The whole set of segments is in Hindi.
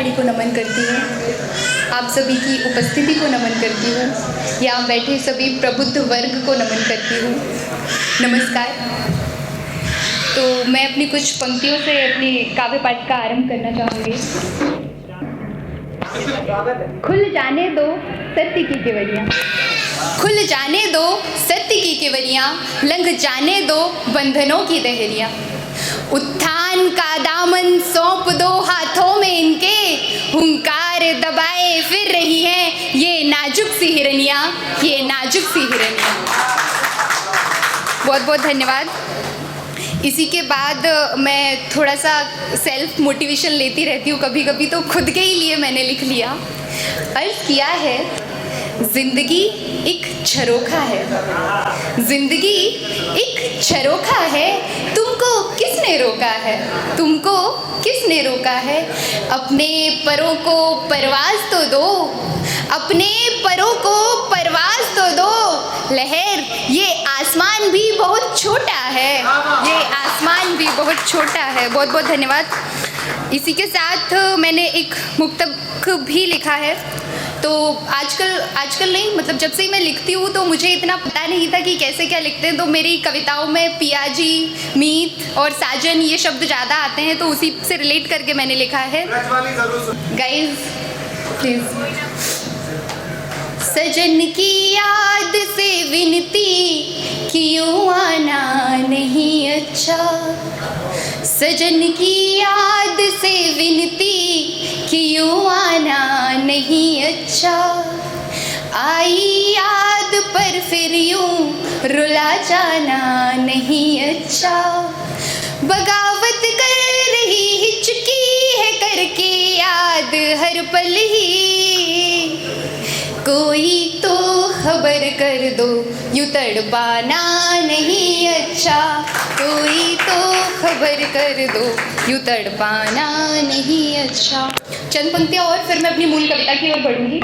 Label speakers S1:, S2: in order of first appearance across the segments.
S1: साड़ी को नमन करती हूँ, आप सभी की उपस्थिति को नमन करती हूँ, यहाँ बैठे सभी प्रबुद्ध वर्ग को नमन करती हूँ। नमस्कार। तो मैं अपनी कुछ पंक्तियों से अपनी काव्य पाठ का आरंभ करना चाहूँगी। खुल जाने दो सत्य की केवड़ियाँ, खुल जाने दो सत्य की केवड़ियाँ, लंघ जाने दो बंधनों की दहरियाँ। उत्थान का दामन सौंप दो हाथों में इनके, हुंकार दबाए फिर रही हैं ये नाजुक सी हिरनियाँ, ये नाजुक सी हिरनियाँ। बहुत बहुत धन्यवाद। इसी के बाद मैं थोड़ा सा सेल्फ मोटिवेशन लेती रहती हूँ कभी कभी, तो खुद के ही लिए मैंने लिख लिया। अर्ज किया है, जिंदगी एक झरोखा है, जिंदगी एक झरोखा है, तुमको किसने रोका है, तुमको किसने रोका है। अपने परों को परवाज तो दो, अपने परों को परवाज तो दो। लहर, ये आसमान भी बहुत छोटा है, ये आसमान भी बहुत छोटा है। बहुत बहुत धन्यवाद। इसी के साथ मैंने एक मुक्तक भी लिखा है। तो आजकल नहीं, मतलब जब से ही मैं लिखती हूँ तो मुझे इतना पता नहीं था कि कैसे क्या लिखते हैं। तो मेरी कविताओं में पियाजी, मीत और साजन ये शब्द ज़्यादा आते हैं, तो उसी से रिलेट करके मैंने लिखा है। Guys please. सजन की याद से विनती क्यों आना नहीं अच्छा, सजन की याद से विनती क्यों आना नहीं अच्छा। आई याद पर फिर यूं रुला जाना नहीं अच्छा। बगावत कर रही हिचकी है करके याद हर पल ही, कोई तो खबर कर दो यूं तड़पाना नहीं अच्छा, कोई तो खबर कर दो यूं तड़पाना नहीं अच्छा। चंद पंक्तियाँ और फिर मैं अपनी मूल कविता की ओर बढ़ूंगी।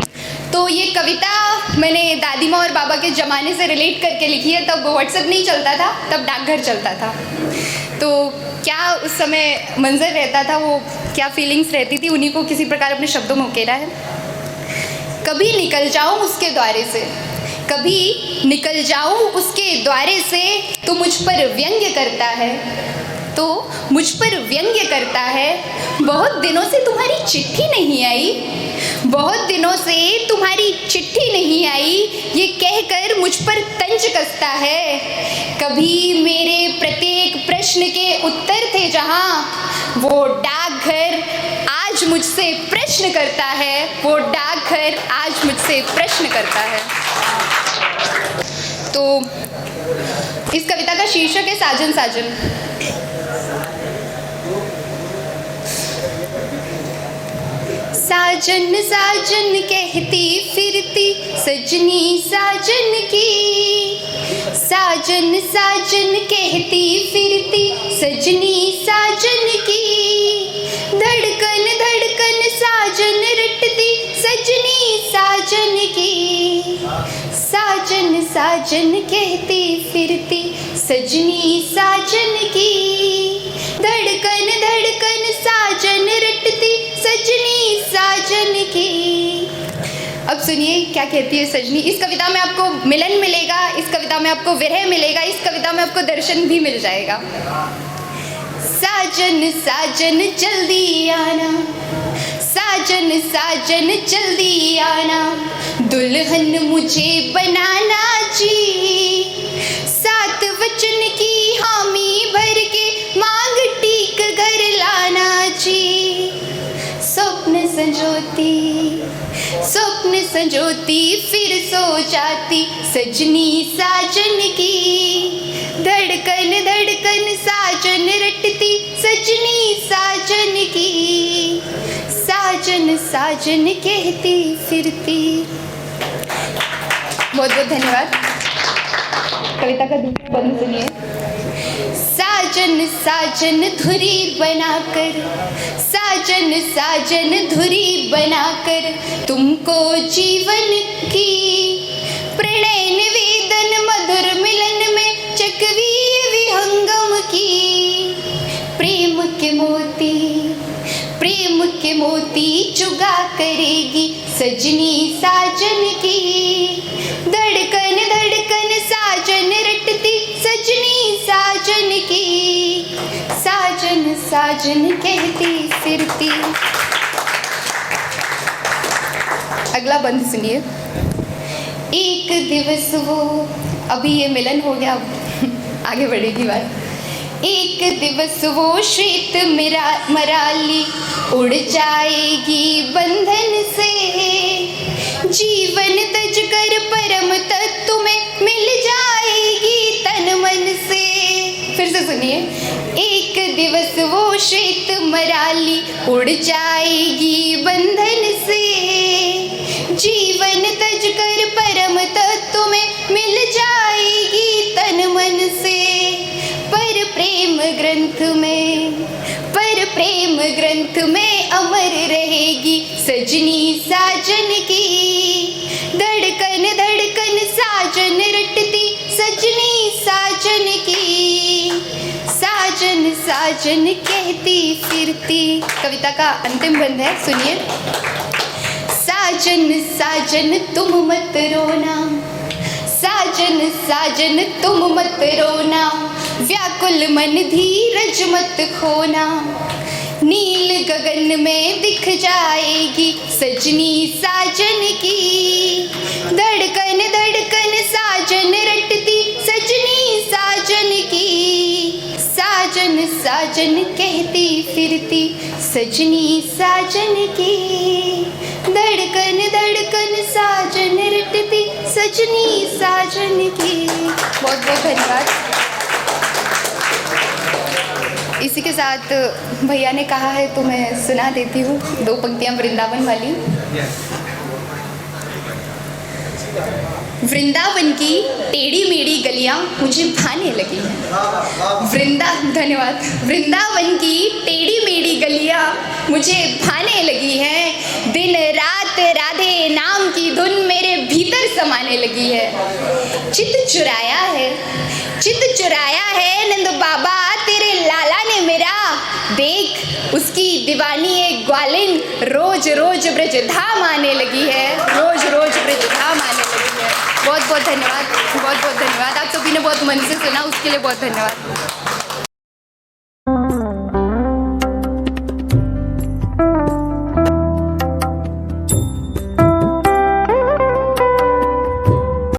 S1: तो ये कविता मैंने दादी माँ और बाबा के ज़माने से रिलेट करके लिखी है। तब व्हाट्सएप नहीं चलता था, तब डाकघर चलता था। तो क्या उस समय मंजर रहता था, वो क्या फीलिंग्स रहती थी, उन्हीं को किसी प्रकार अपने शब्दों में उकेरा है। कभी निकल जाऊँ उसके द्वारे से, कभी निकल जाऊँ उसके द्वारे से, तो मुझ पर व्यंग्य करता है, तो मुझ पर व्यंग्य करता है। बहुत दिनों से तुम्हारी चिट्ठी नहीं आई, बहुत दिनों से तुम्हारी चिट्ठी नहीं आई, ये कहकर मुझ पर तंज कसता है। कभी मेरे प्रत्येक प्रश्न के उत्तर थे जहाँ, वो डाकघर आज मुझसे प्रश्न करता है, वो डाकघर आज मुझसे प्रश्न करता है। तो इस कविता का शीर्षक है साजन साजन। साजन साजन कहती फिरती सजनी साजन की, साजन साजन कहती फिरती सजनी साजन की। धड़कन धड़कन साजन रटती सजनी साजन की, साजन साजन कहती फिरती सजनी साजन की। धड़कन धड़कन साजन रटती सजनी साजन की। अब सुनिए क्या कहती है सजनी। इस कविता में आपको मिलन मिलेगा, इस कविता में आपको विरह मिलेगा, इस कविता में आपको दर्शन भी मिल जाएगा। साजन साजन जल्दी आना, साजन साजन जल्दी आना, दुल्हन मुझे बनाना जी। सात वचन की हामी भर के मांग टीक घर लाना जी। स्वप्न संजोती, स्वप्न संजोती फिर सो जाती सजनी साजन की। धड़कन धड़कन साजन रटती सजनी साजन की, साजन साजन कहती फिरती। बहुत बहुत धन्यवाद। कविता का दूसरा बंद सुनिए। साजन साजन धुरी बनाकर, साजन साजन धुरी बनाकर, तुमको जीवन की प्रणय निवेदन मधुर मिलन में चकवी विहंगम की। प्रेम के मोती, प्रेम के मोती चुगा करेगी सजनी साजन की। धड़कन धड़कन साजन रटती सजनी साजन की। साजन साजन कहती फिरती। अगला बंद सुनिए। एक दिवस वो, अभी ये मिलन हो गया, आगे बढ़ेगी बात। एक दिवस वो श्वेत मराली उड़ जाएगी बंधन से। जीवन तज कर परम तत्व में मिल जाएगी तन मन से। फिर से सुनिए। एक दिवस वो श्वेत मराली उड़ जाएगी बंधन से। जीवन तज कर परम तत्व में मिल जाएगी तन मन से। पर प्रेम ग्रंथ में अमर रहेगी सजनी साजन की। धड़कन धड़कन साजन रटती सजनी साजन की। साजन साजन कहती फिरती। कविता का अंतिम बंद है, सुनिए। साजन साजन तुम मत रोना, साजन साजन तुम मत रोना। व्याकुल मन धीरज मत खोना। नील गगन में दिख जाएगी सजनी साजन की। धड़कन धड़कन साजन रटती सजनी साजन की। साजन साजन कहती फिरती सजनी साजन की। धड़कन धड़कन साजन रटती सजनी साजन की। बहुत बहुत धन्यवाद। इसी के साथ भैया ने कहा है तो मैं सुना देती हूँ 2 पंक्तियाँ वृंदावन वाली। वृंदावन की टेढ़ी मेढ़ी गलियाँ मुझे भाने लगी हैं। धन्यवाद। वृंदावन की टेढ़ी मेढ़ी गलियाँ मुझे भाने लगी हैं। दिन रात राधे नाम की धुन मेरे भीतर समाने लगी है। चित्त चुराया है नंद बाबा तेरे लाला ने मेरा। देख उसकी दीवानी एक ग्वालिन रोज रोज ब्रज धाम आने लगी है। रोज रोज ब्रज धाम आने लगी है। बहुत बहुत धन्यवाद, बहुत बहुत धन्यवाद। आप सभी ने बहुत मन से सुना, उसके लिए बहुत धन्यवाद।